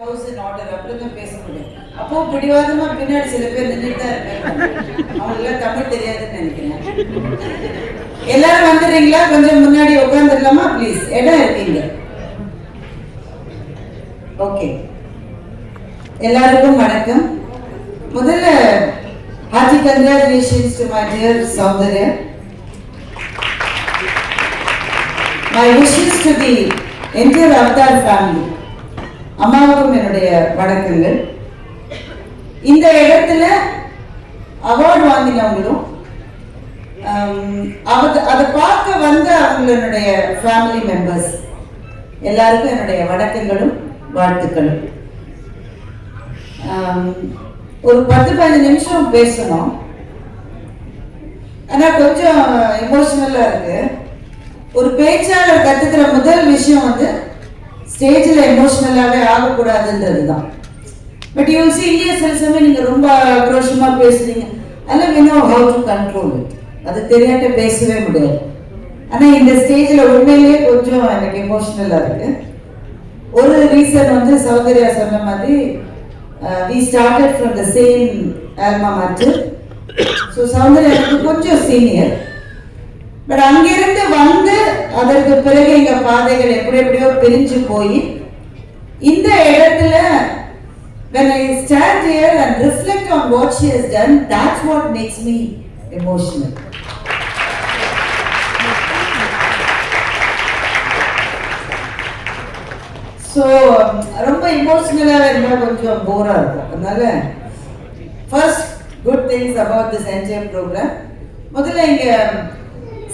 House in order அப்படிதான் பேச முடியும். அப்போ பிடிவாதமா பின்னாடி சில பேர் நின்றுட்டு தான் இருப்பாங்க. அவங்களுக்குலாம் தமிழ் தெரியாதுன்னு நினைக்கிறேன். எல்லாரும் வந்துடுறீங்களா? கொஞ்சம் முன்னாடி உட்காந்துடலாமா ப்ளீஸ்? இடம் இருக்கீங்க. ஓகே, எல்லாருக்கும் வணக்கம். முதல்ல hearty congratulations to my dear Soundarya. My wishes to the entire Avatar family. அம்மாவுக்கும் என்னுடைய வணக்கங்கள். இந்த இடத்துல அவார்டு வாங்கினவங்களும் அதை பார்க்க வந்த அவங்களுடைய ஃபேமிலி மெம்பர்ஸ் எல்லாருக்கும் என்னுடைய வணக்கங்களும் வாழ்த்துக்களும். ஒரு 10-15 நிமிஷம் பேசணும், ஆனால் கொஞ்சம் எமோஷனலாக இருக்கு. ஒரு பேச்சாளர் கத்துக்கிற முதல் விஷயம் வந்து ஸ்டேஜில் எமோஷனலாகவே ஆகக்கூடாதுன்றது தான். பட் யூ சி இந்தியா சில சமயம் நீங்கள் ரொம்ப ஆக்ரோஷமாக பேசுறீங்க, அதெல்லாம் we know how to control it. அது தெரியாட்ட பேசவே முடியாது. ஆனால் இந்த ஸ்டேஜில் உண்மையிலேயே கொஞ்சம் எனக்கு எமோஷனலாக இருக்கு. ஒரு ரீசன் வந்து சௌந்தர்யா சொன்ன மாதிரி we started from the same alma mater. So Soundarya கொஞ்சம் சீனியர். பட் அங்கிருந்து வந்து அதற்கு பிறகு எங்க பாதைகள் எப்படி எப்படியோ பிரிஞ்சு போய் இந்த இடத்துல when I stand here and reflect on what she has done, that's what makes me emotional. So ரொம்ப எமோஷனலா இருந்தா கொஞ்சம் போரா இருக்கும். அதனால first good things about this entire program. முதல்ல இங்க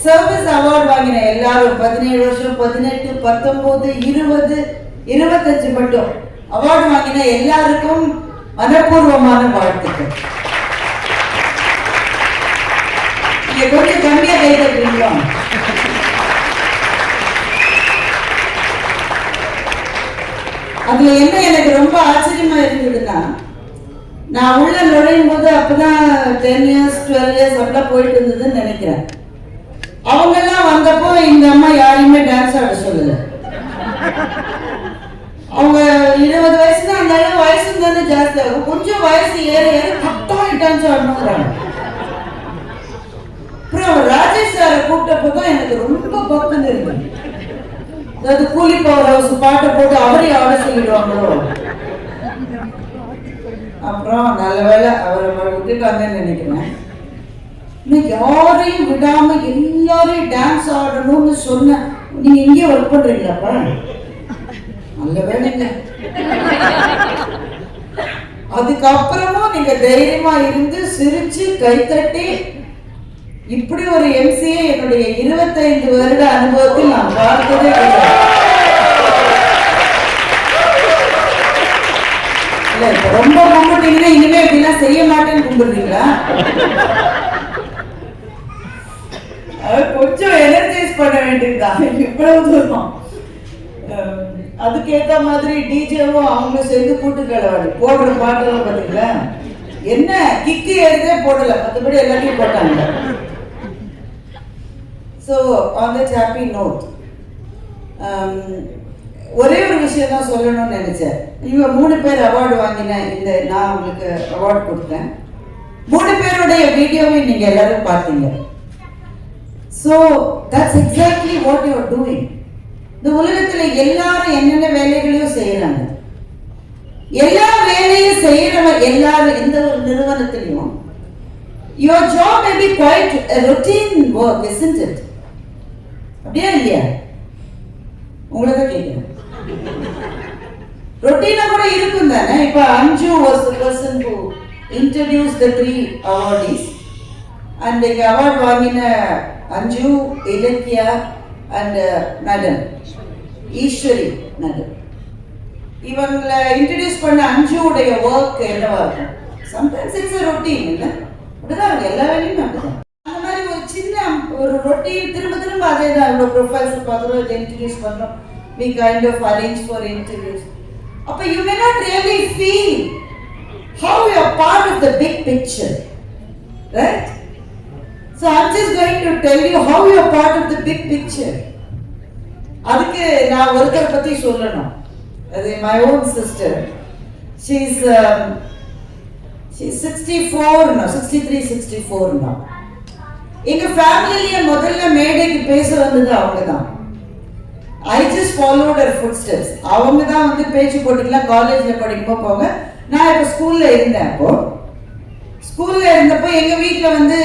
சர்வீஸ் அவார்டு வாங்கின எல்லாரும் 17 வருஷம் 18 19 20 25 மட்டும் அவார்டு வாங்கின எல்லாருக்கும் மனப்பூர்வமான வாழ்த்துக்கள். நீங்க கொஞ்சம் கம்மியா கை தட்டுறீங்களா? அதுல என்ன எனக்கு ரொம்ப ஆச்சரியமா இருந்ததுன்னா, நான் உள்ள நுழையும் போது அப்பதான் 10 years 12 years அப்படிலாம் போயிட்டு இருந்ததுன்னு நினைக்கிறேன். அவங்க எல்லாம் வந்தப்போ இந்த அம்மா யாரையுமே டான்ஸ் ஆட சொல்லல. அவங்க 20 வயசு தான், அந்த வயசு தானே ஜாஸ்தி ஆகும். கொஞ்சம் வயசு ஏற ஏற கட்டாயம் டான்ஸ் ஆடணுங்கிறாங்க. அப்புறம் ராஜேஷ் சாரை கூப்பிட்டப்போ தான் எனக்கு ரொம்ப பக்குன்னு இருந்தது. அதாவது கூலி பவர் ஹவுஸ் பாட்டை போட்டு அவரையும் ஆட சொல்லிடுவாங்களோ. அப்புறம் நல்ல வேலை அவரை விட்டுட்டாங்கன்னு நினைக்கிறேன். யாரையும் விடாம எல்லாரையும் டான்ஸ் ஆடணும்னு சொன்ன. நீங்க இங்கே ஒர்க் பண்றீங்களாப்பா? நல்ல வேலைங்க. அதுக்கப்புறமும் நீங்க தைரியமா இருந்து சிரிச்சு கைத்தட்டி இப்படி ஒரு எம்சிஏ என்னுடைய 25 வருட அனுபவத்தில் நான் பார்த்ததே கிடையாது. இல்ல ரொம்ப கும்பிட்டீங்கன்னா இனிமே இப்படிலாம் செய்ய மாட்டேன்னு கும்பிடுறீங்களா? கொஞ்சம் எனர்ஜைஸ் பண்ண வேண்டியதுதான். இவ்வளவு தூரம் அதுக்கேற்ற மாதிரி டிஜேவும் அவங்க சேர்ந்து கூட்டு கலவாடி போடுற பாட்டெல்லாம் பார்த்தீங்களா? என்ன கிக்கு எடுத்தே போடல, மற்றபடி எல்லாத்தையும் போட்டாங்க. So on that happy note ஒரே ஒரு விஷயம் தான் சொல்லணும்னு நினைச்சேன். இவங்க 3 பேர் அவார்டு வாங்கினேன். இந்த நான் உங்களுக்கு அவார்டு கொடுத்தேன். 3 பேருடைய வீடியோவை நீங்க எல்லாரும் பார்த்தீங்க. So that's exactly what you are doing. இந்த உலகத்துல எல்லாரும் என்னென்ன வேலைகளையும் செய்யறாங்க. எல்லா வேலையும் செய்யறவங்க எல்லாரும் இந்த ஒரு நிறுவனத்திலையும் your job may be quite a routine work, isn't it? அப்படியே இல்லையா? உங்களுக்கு கேட்கிறேன். ரொட்டீனா கூட இருக்கும் தானே. இப்ப அஞ்சு was the person who introduced the 3 awardees and the award வாங்கின அஞ்சு, Ilakkiya and madam Eswari madam, இவங்களை இன்ட்ரடியூஸ் பண்ண அஞ்சுடைய ஒர்க் என்னவா இருக்கும்? சம்டைம்ஸ் இட்ஸ் a routine இல்ல? அப்படிதான் எல்லா வேலையும் அப்படிதான். அந்த மாதிரி ஒரு சின்ன ஒரு ரொட்டீன் திரும்ப திரும்ப அதே தான். இவ்வளோ ப்ரொஃபைல்ஸ் பார்க்குறோம், இதை இன்ட்ரடியூஸ் பண்ணுறோம், we kind of arrange for interviews. அப்போ you may not really feel how you are part of the big picture, right? So I'm just going to tell you how you are part of the big picture. அதுக்கு நான் ஒருத்தர் பத்தி சொல்லணும். அது my own sister. she's um, she's 64 now, 63, 64 now. எங்க ஃபேமிலியிலேயே முதல்ல மேடைக்கு பேச வந்தது அவங்க தான். I just followed her food steps. அவங்க தான் வந்து பேச்சு போட்டிக்கலாம் காலேஜில் படிக்கும்போது போங்க. நான் இப்போ ஸ்கூலில் இருந்தேன். அப்போ ஸ்கூலில் இருந்தப்போ எங்கள் வீட்டில் வந்து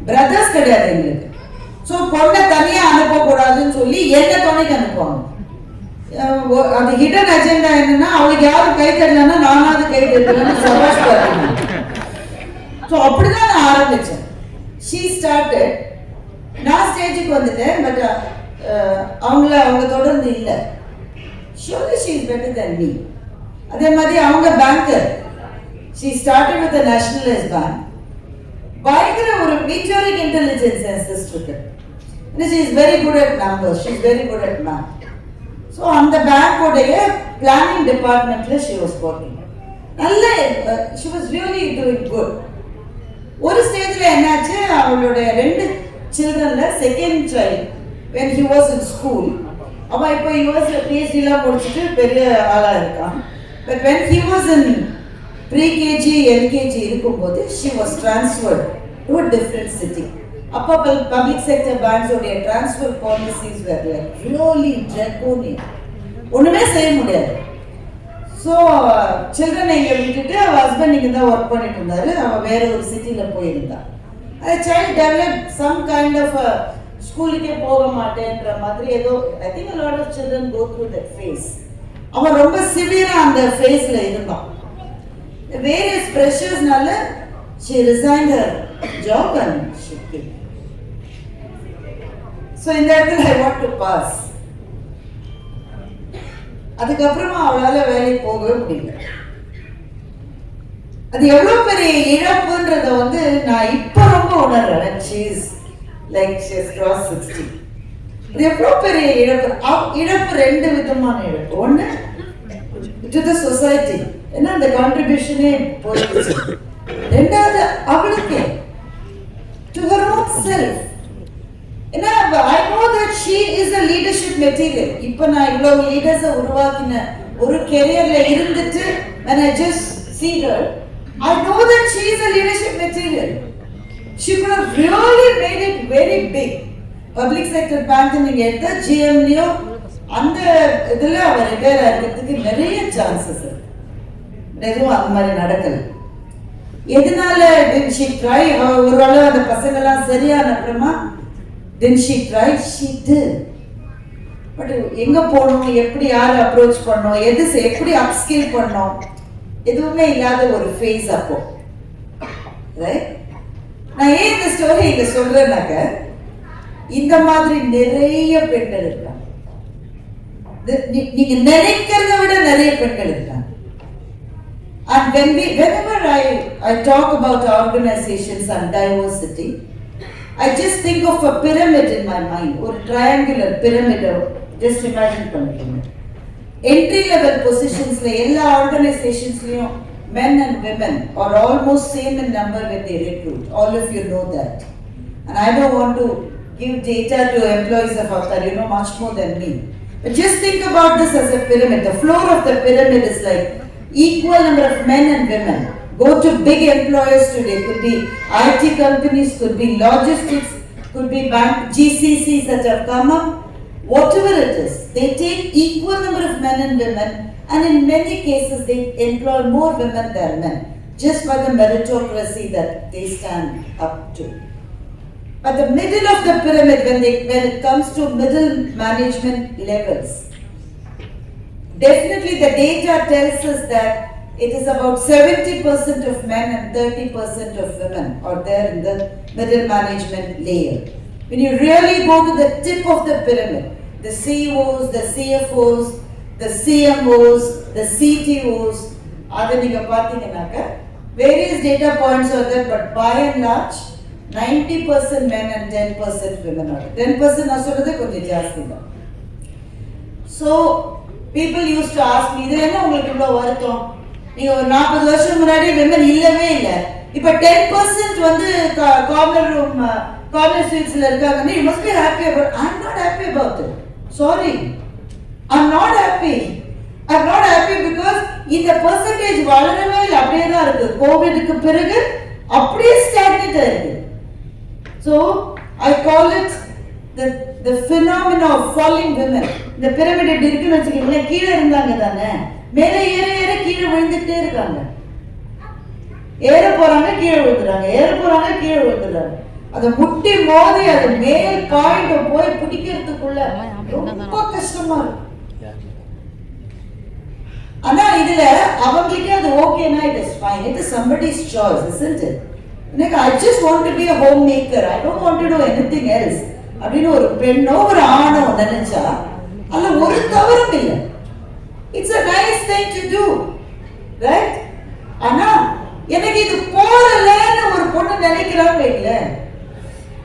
பிரதர்ஸ் கிடையாது எங்களுக்கு. ஸோ பொண்ணை தனியாக அனுப்பக்கூடாதுன்னு சொல்லி என்னை துணைக்கு அனுப்புவாங்க. அது ஹிடன் அஜெண்டா என்னன்னா, அவளுக்கு யாரும் கை தரலன்னா நானாவது கை தரலன்னு சபாஷ் பார்த்தீங்க. ஸோ அப்படிதான் நான் ஆரம்பித்தேன். She started. நான் ஸ்டேஜுக்கு வந்துட்டேன். பட் அவங்க தொடர்ந்து இல்லை. Surely she is better then me. அதே மாதிரி அவங்க banker. She started with nationalised bank. பயங்கர ஒரு மீட்டோரிக் இன்டெலிஜென்ஸ் என் சிஸ்டருக்கு. She is very good at numbers. She is very good at math. So அந்த பேங்கோடைய பிளானிங் டிபார்ட்மெண்ட்ல ஷி வாஸ் ஒர்க்கிங். நல்ல she was really doing good. ஒரு ஸ்டேஜில் என்னாச்சு, அவளுடைய 2 சில்ட்ரன்ல second child when he was in school, அவன் இப்போ யூஎஸ்ல பிஹெச்டிலாம் முடிச்சுட்டு பெரிய ஆளாக இருக்கான். But when he was in pre-KG LKG இருக்கும்போது she was transferred to a different city. அப்போ பப்ளிக் செக்டர் பேங்க்ஸ் உடைய transfer policies were like really draconian. ஒண்ணுமே செய்ய முடியாது. ஸோ சில்ட்ரன் இங்கே விட்டுட்டு அவள் ஹஸ்பண்ட் இங்கே தான் ஒர்க் பண்ணிட்டு இருந்தாரு. அவள் வேற ஒரு சிட்டியில் போயிருந்தா. அந்த child develop some kind of ஸ்கூலுக்கே போக மாட்டேன்ற மாதிரி ஏதோ. I think a lot of children go through that phase. அவன் ரொம்ப சிவியரா அந்த ஃபேஸ்ல இருந்தான். வேரியஸ் ப்ரெஷர்ஸ்னால she resigned her job and she quit. So இந்த இடத்துல I want to pass. அதுக்கப்புறமா அவளால வேலைக்கு போகவே முடியல. அது எவ்வளவு பெரிய இழப்புன்றத வந்து நான் இப்ப ரொம்ப உணர்றேன். she is like she has crossed 60. இது எவ்வளவு பெரிய இழப்பு. இழப்பு 2 விதமான இழப்பு. ஒண்ணு to the society, ஏன்னா அந்த கான்ட்ரிபியூஷனே போயிடுச்சு. ரெண்டாவது அவளுக்கு to her own self. ஏன்னா I know that she is a leadership material. இப்போ நான் இவ்வளவு லீடர்ஸை உருவாக்கின ஒரு கெரியர்ல இருந்துட்டு when I just see her, I know that she is a leadership material. She could have really made it very big. Public sector bank நீங்க எடுத்த GMலயோ அந்த இதுல அவர் ரிட்டையர் ஆகிறதுக்கு நிறைய சான்சஸ் இருக்கு. எதுவும் அந்த மாதிரி நடக்கல. எதனால did she try? ஒருவேளை அந்த பசங்கெல்லாம் சரியான அப்புறமா did she try? She did. But எங்க போகணும், எப்படி யாரை அப்ரோச் பண்ணணும், எப்படி அப்ஸ்கில் பண்ணணும், எதுவுமே இல்லாத ஒரு ஃபேஸ் அப்போ. ரைட்? நான் ஏன் இந்த ஸ்டோரி இங்க சொல்றேன்னாக்க, இந்த மாதிரி நிறைய பெண்கள் இருக்காங்க. நீங்க நினைக்கிறத விட நிறைய பெண்கள் இருக்காங்க. And whenever I talk about organizations and diversity, I just think of a pyramid in my mind, or triangular pyramid. Just imagine பண்ணிக்கோங்க. Entry level positions la எல்லா organizationsலயும் men and women are almost same in number when they recruit. All of you know that. And I don't want to give data to employees of Avtar, you know much more than me. But just think about this as a pyramid. The floor of the pyramid is like equal number of men and women. Go to big employers today. Could be IT companies, could be logistics, could be bank GCCs that have come up. Whatever it is, they take equal number of men and women, and in many cases they employ more women than men, just by the meritocracy that they stand up to. But the middle of the pyramid, when it comes to middle management levels, definitely the data tells us that it is about 70% of men and 30% of women are there in the middle management layer. When you really go to the tip of the pyramid, the CEOs, the CFOs, the CMOs, the CTOs, அதை நீங்க பார்த்தீங்கன்னாக்க various data points are there, but by and large 90% men and 10% women are. 10% நான் சொல்றது கொஞ்சம் ஜாஸ்தி தான். So people used to ask me, இது என்ன உங்களுக்கு இவ்வளவு வருத்தம், நீங்க ஒரு 40 வருஷம் முன்னாடி women இல்லவே இல்லை, இப்ப 10% வந்து கார்னர் ஸ்வீட்ஸ்ல இருக்காங்க, you must be happy about it. I'm not happy about it. Sorry, I'm not happy. I'm not happy because இந்த பெர்சன்டேஜ் வளரவே இல்லை, அப்படியே தான் இருக்கு. கோவிடுக்கு பிறகு அப்படியே ஸ்டாக்னேட் ஆயிருக்கு. So I call it the phenomena of falling women. இந்த பிரமிட் எப்படி இருக்குன்னு வச்சுக்கீங்களேன், கீழே இருந்தாங்க தானே, மேலே ஏற ஏற கீழே விழுந்துட்டே இருக்காங்க. ஏற போறாங்க கீழே விழுந்துறாங்க, ஏற போறாங்க கீழே விழுந்துறாங்க. அதை முட்டி மோதி அது மேல் பாயிண்ட போய் பிடிக்கிறதுக்குள்ள ரொம்ப கஷ்டமா இருக்கு. ஆனா இதுல அவங்களுக்கே அது ஓகேனா it is fine, it is somebody's choice, isn't it? எனக்கு I just want to be a homemaker, I don't want to do anything else அப்படின்னு ஒரு பெண்ணோ ஒரு ஆணோ நினைச்சா அதுல ஒரு தவறும் இல்லை. It's a nice thing to do, right? ஆனா எனக்கு இது போறலன்னு ஒரு பொண்ணு நினைக்கிறான்னு வைக்கல,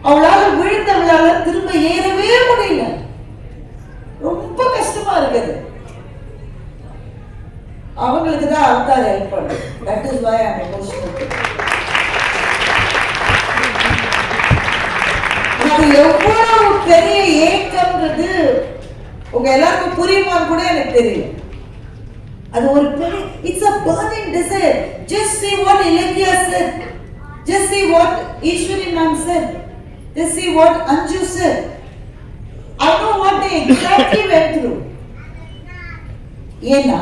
அவளால விழுந்தவளால திரும்ப ஏறவே முடியல, ரொம்ப கஷ்டமா இருக்குது. அவங்களுக்கு தான் அவதார் ஹெல்ப் பண்ணுது. That is why I am emotional. அது எவ்வளவு பெரிய ஏக்கம்ன்றது உங்க எல்லாருக்கும் புரியுமான்னு கூட எனக்கு தெரியல. அது ஒரு பெரிய, it's a burning desire. Just see what Ilakya said, just see what Ishwari ma'am said, just see what Anju said. I know what they exactly went through. ஏன்னா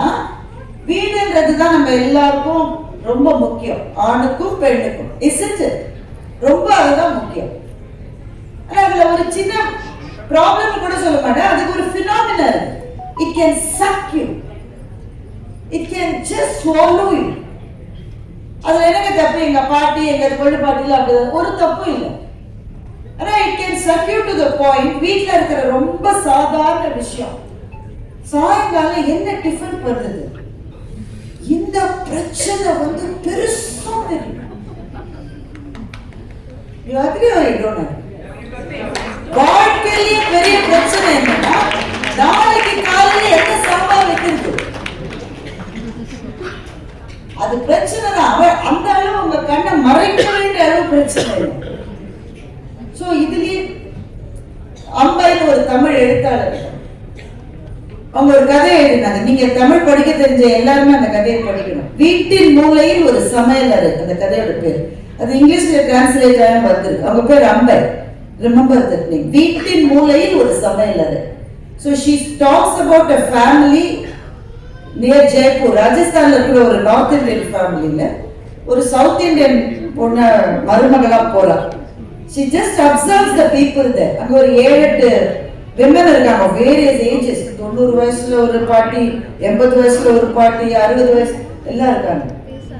வீடுன்றது தான் நம்ம எல்லாருக்கும் ரொம்ப முக்கியம், ஆணுக்கும் பெண்ணுக்கும், isn't it? ரொம்ப அதுதான் முக்கியம். ஆனா அதுல ஒரு சின்ன ப்ராப்ளம் கூட சொல்ல மாட்டேன், அதுக்கு ஒரு phenomenon இருக்கு. It can suck you, it can just swallow you. அதுல எனக்கு தப்பு, எங்க பாட்டி எங்க கொள்ளு பாட்டில அப்படி ஒரு தப்பும் இல்லை. ஆனா it can suck you to the point, வீட்டுல இருக்கிற ரொம்ப சாதாரண விஷயம், சாயங்காலம் என்ன டிஃபன் பண்ணுது, இந்த பிரச்சனை வந்து பெருசா தெரியும். You agree or you don't agree? வாழ்க்கையிலேயே பெரிய பிரச்சனை என்னன்னா நாளைக்கு காலையில என்ன சாம்பார் வைக்கிறது, அது பிரச்சனை தான். அந்த அளவு உங்க கண்ணை மறைக்க வேண்டிய அளவு பிரச்சனை. சோ இதுலயே அம்பைன்னு ஒரு தமிழ் எழுத்தாளர் அவங்க ஒரு கதை எழுதினாங்க. நீங்க தமிழ் படிக்க தெரிஞ்ச எல்லாருமே அந்த கதையை படிக்கணும். வீட்டின் மூலையில் ஒரு சமையலறை, அந்த கதையோட பேர். அது இங்கிலீஷ்ல டிரான்ஸ்லேட் ஆகி வந்திருக்கு. அவங்க பேர் அம்பை. Remember that name. வீட்டின் மூலையில் ஒரு சமையலறை. So she talks about a family near Jaipur, ராஜஸ்தான்ல இருக்கிற ஒரு நார்த் இந்தியன் ஃபேமிலில ஒரு சவுத் இந்தியன் பொண்ணு மருமகளா போறா. She just observes the people there. அங்க ஒரு 7-8 women இருக்காங்க, various ages. 90 வயசுல ஒரு பாட்டி, 80 வயசுல ஒரு பாட்டி, 60 வயசு எல்லாம் இருக்காங்க.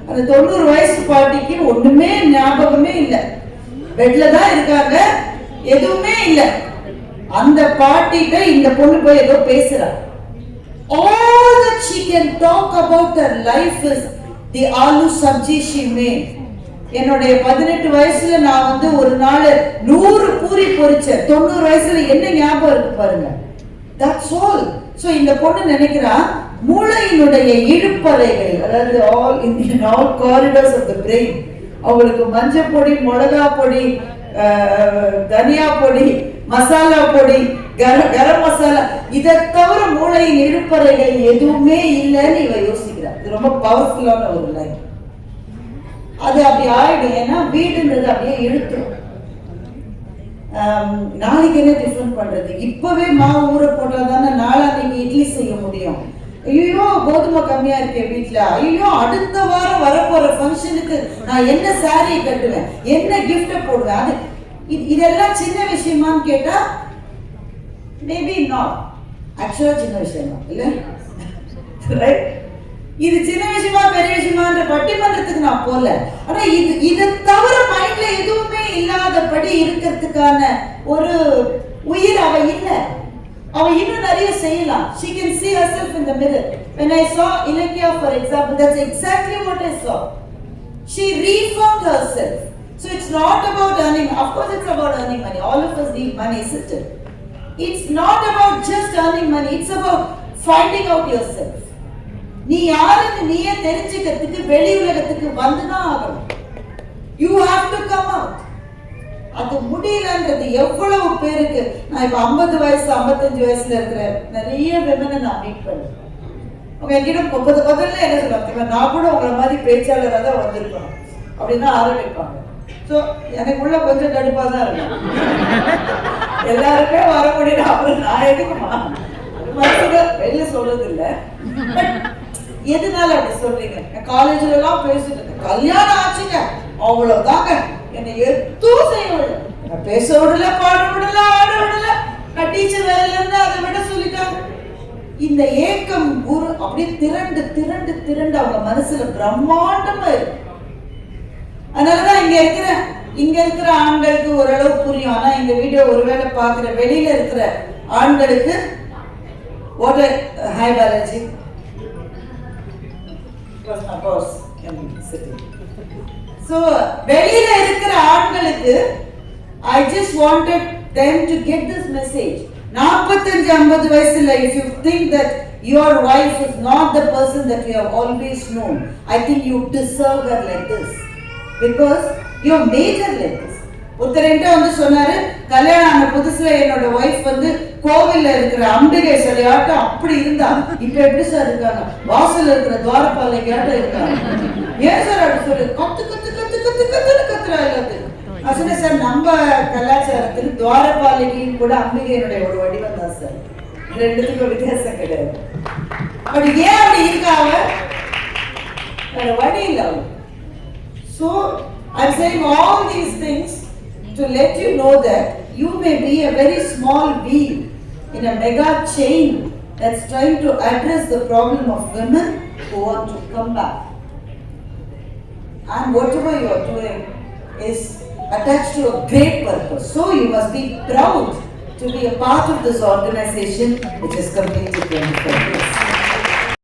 அந்த 90 வயசு பாட்டிக்கு ஒண்ணுமே ஞாபகமே இல்லை, பெட்ல தான் இருக்காங்க, எதுவுமே இல்லை. அந்த பாட்டிட்ட இந்த பொண்ணு போய் ஏதோ பேசுறா. All that she can talk about her life is the aloo sabji she made. என்னுடைய 18 வயசுல நான் வந்து ஒரு நாள் 100 பூரி பொரிச்சேன். 90 வயசுல என்ன ஞாபகம் இருக்கு பாருங்க. That's all. So இந்த பொண்ணு நினைக்கிறா மூளையினுடைய இடுப்பறைகள், அதாவது all corridors of the brain, அவங்களுக்கு மஞ்சள் பொடி, மிளகா பொடி, தனியா பொடி, மசாலா பொடி, கரம் மசாலா, இதை தவிர மூளையின் இடுப்பறைகள் எதுவுமே இல்லைன்னு இவ யோசிக்கிறா. இது ரொம்ப பவர்ஃபுல்லான ஒரு லைன். அது அப்படி ஆயிடும், ஏன்னா வீடுன்றது அப்படியே இழுத்துரும். நாளைக்கு என்ன டிஃபன் பண்றது, இப்பவே மாவு ஊற போட்டா தானே நாளைக்கு இட்லி செய்ய முடியும். ஐயோ கோதுமை கம்மியா இருக்கே வீட்டுல, ஐயோ அடுத்த வாரம் வரப்போற ஃபங்க்ஷனுக்கு நான் என்ன சாரி கட்டுவேன், என்ன கிஃப்ட போடுவேன். அது இதெல்லாம் சின்ன விஷயமான்னு கேட்டா மேபி நாட். ஆக்சுவலா சின்ன விஷயம் தான் இல்ல, ரைட்? இது சின்ன விஷயமா பெரிய விஷயமான்ற பட்டிமன்றத்துக்கு நான் போல. ஆனா இதை தவிர மைண்ட்ல எதுவுமே இல்லாதபடி இருக்கிறதுக்கான ஒரு உயிர் அவ இல்லை. அவ இன்னும் நிறைய செய்யலாம். She can see herself in the mirror. When I saw Ilakya, for example, that's exactly what I saw. She reformed herself. So it's not about earning. Of course it's about earning money. All of us need money, isn't it? It's not about just earning money. It's about finding out yourself. நீ யாருன்னு நீயே தெரிஞ்சுக்கிறதுக்கு வெளி உலகத்துக்கு வந்துதான் ஆகணும். You have to come out. அது முடியலன்றது எவ்வளவு பேருக்கு. நான் இப்ப 50 வயசு 55 வயசுல இருக்கிற நிறைய விமனை நான் மீட் பண்ணேன். அவங்க என்கிட்ட 30 பதில்ல என்ன சொல்லுவாங்க, நான் கூட உங்களை மாதிரி பேச்சாளராக தான் வந்திருக்கணும் அப்படின்னு ஆரம்பிப்பாங்க. ஸோ எனக்கு உள்ள கொஞ்சம் கடுப்பாக தான் இருக்கும். எல்லாருமே வர முடியும், அப்புறம் நான் எதுக்குமா வெளில சொல்றது இல்லை. பட் எதனால அப்படி சொல்றீங்க? காலேஜ்ல எல்லாம் பேசிட்டு கல்யாணம் ஆச்சுங்க அவ்வளவுதாங்க, என்னை எதுவும் செய்ய விடல, பேச விடல, பாட விடல, ஆட விடல, நான் டீச்சர் வேலையில இருந்து அதை விட சொல்லிட்டாங்க. இந்த ஏக்கம் குரு அப்படியே திரண்டு திரண்டு திரண்டு அவங்க மனசுல பிரம்மாண்டமா இருக்கு. அதனாலதான் இங்க இருக்கிற ஆண்களுக்கு ஓரளவு புரியும். ஆனா இந்த வீடியோ ஒருவேளை பாக்குற வெளியில இருக்கிற ஆண்களுக்கு what a high biology of course so வெளியில இருக்கிற ஆண்களுக்கு I just wanted them to get this message. 45-50 வயசுல if you think that your wife is not the person that you have always known, I think you deserve her like this because you are major like this. ஒருத்தர் என்கிட்ட வந்து சொன்னாரு, கல்யாணம் ஆன புதுசுல என்னோட wife வந்து கோவில்ல இருக்கிற அம்பிகை சிலையாட்டம் அப்படி இருந்தா, இப்ப எப்படி சார் இருக்காங்க, வாசல்ல இருக்கிற துவாரபாலகியாட்டம் இருக்காங்க. ஏன் சார் அப்படி சொல்லு, கத்து கத்து கத்து கத்து கத்துன்னு கத்துறா எல்லாத்துக்கும். நான் சொன்னேன், சார் நம்ம கலாச்சாரத்தில் துவாரபாலகியும் கூட அம்பிகையினுடைய ஒரு வடிவம் தான் சார், ரெண்டுத்துக்கும் வித்தியாசம் கிடையாது. அப்படி ஏன் அப்படி இருக்காங்க, வேற வழி இல்லை அவங்க. So I'm saying all these things to let you know that you may be a very small wheel in a mega chain that's trying to address the problem of women who want to come back. And whatever you are doing is attached to a great purpose. So you must be proud to be a part of this organization which is completely 24.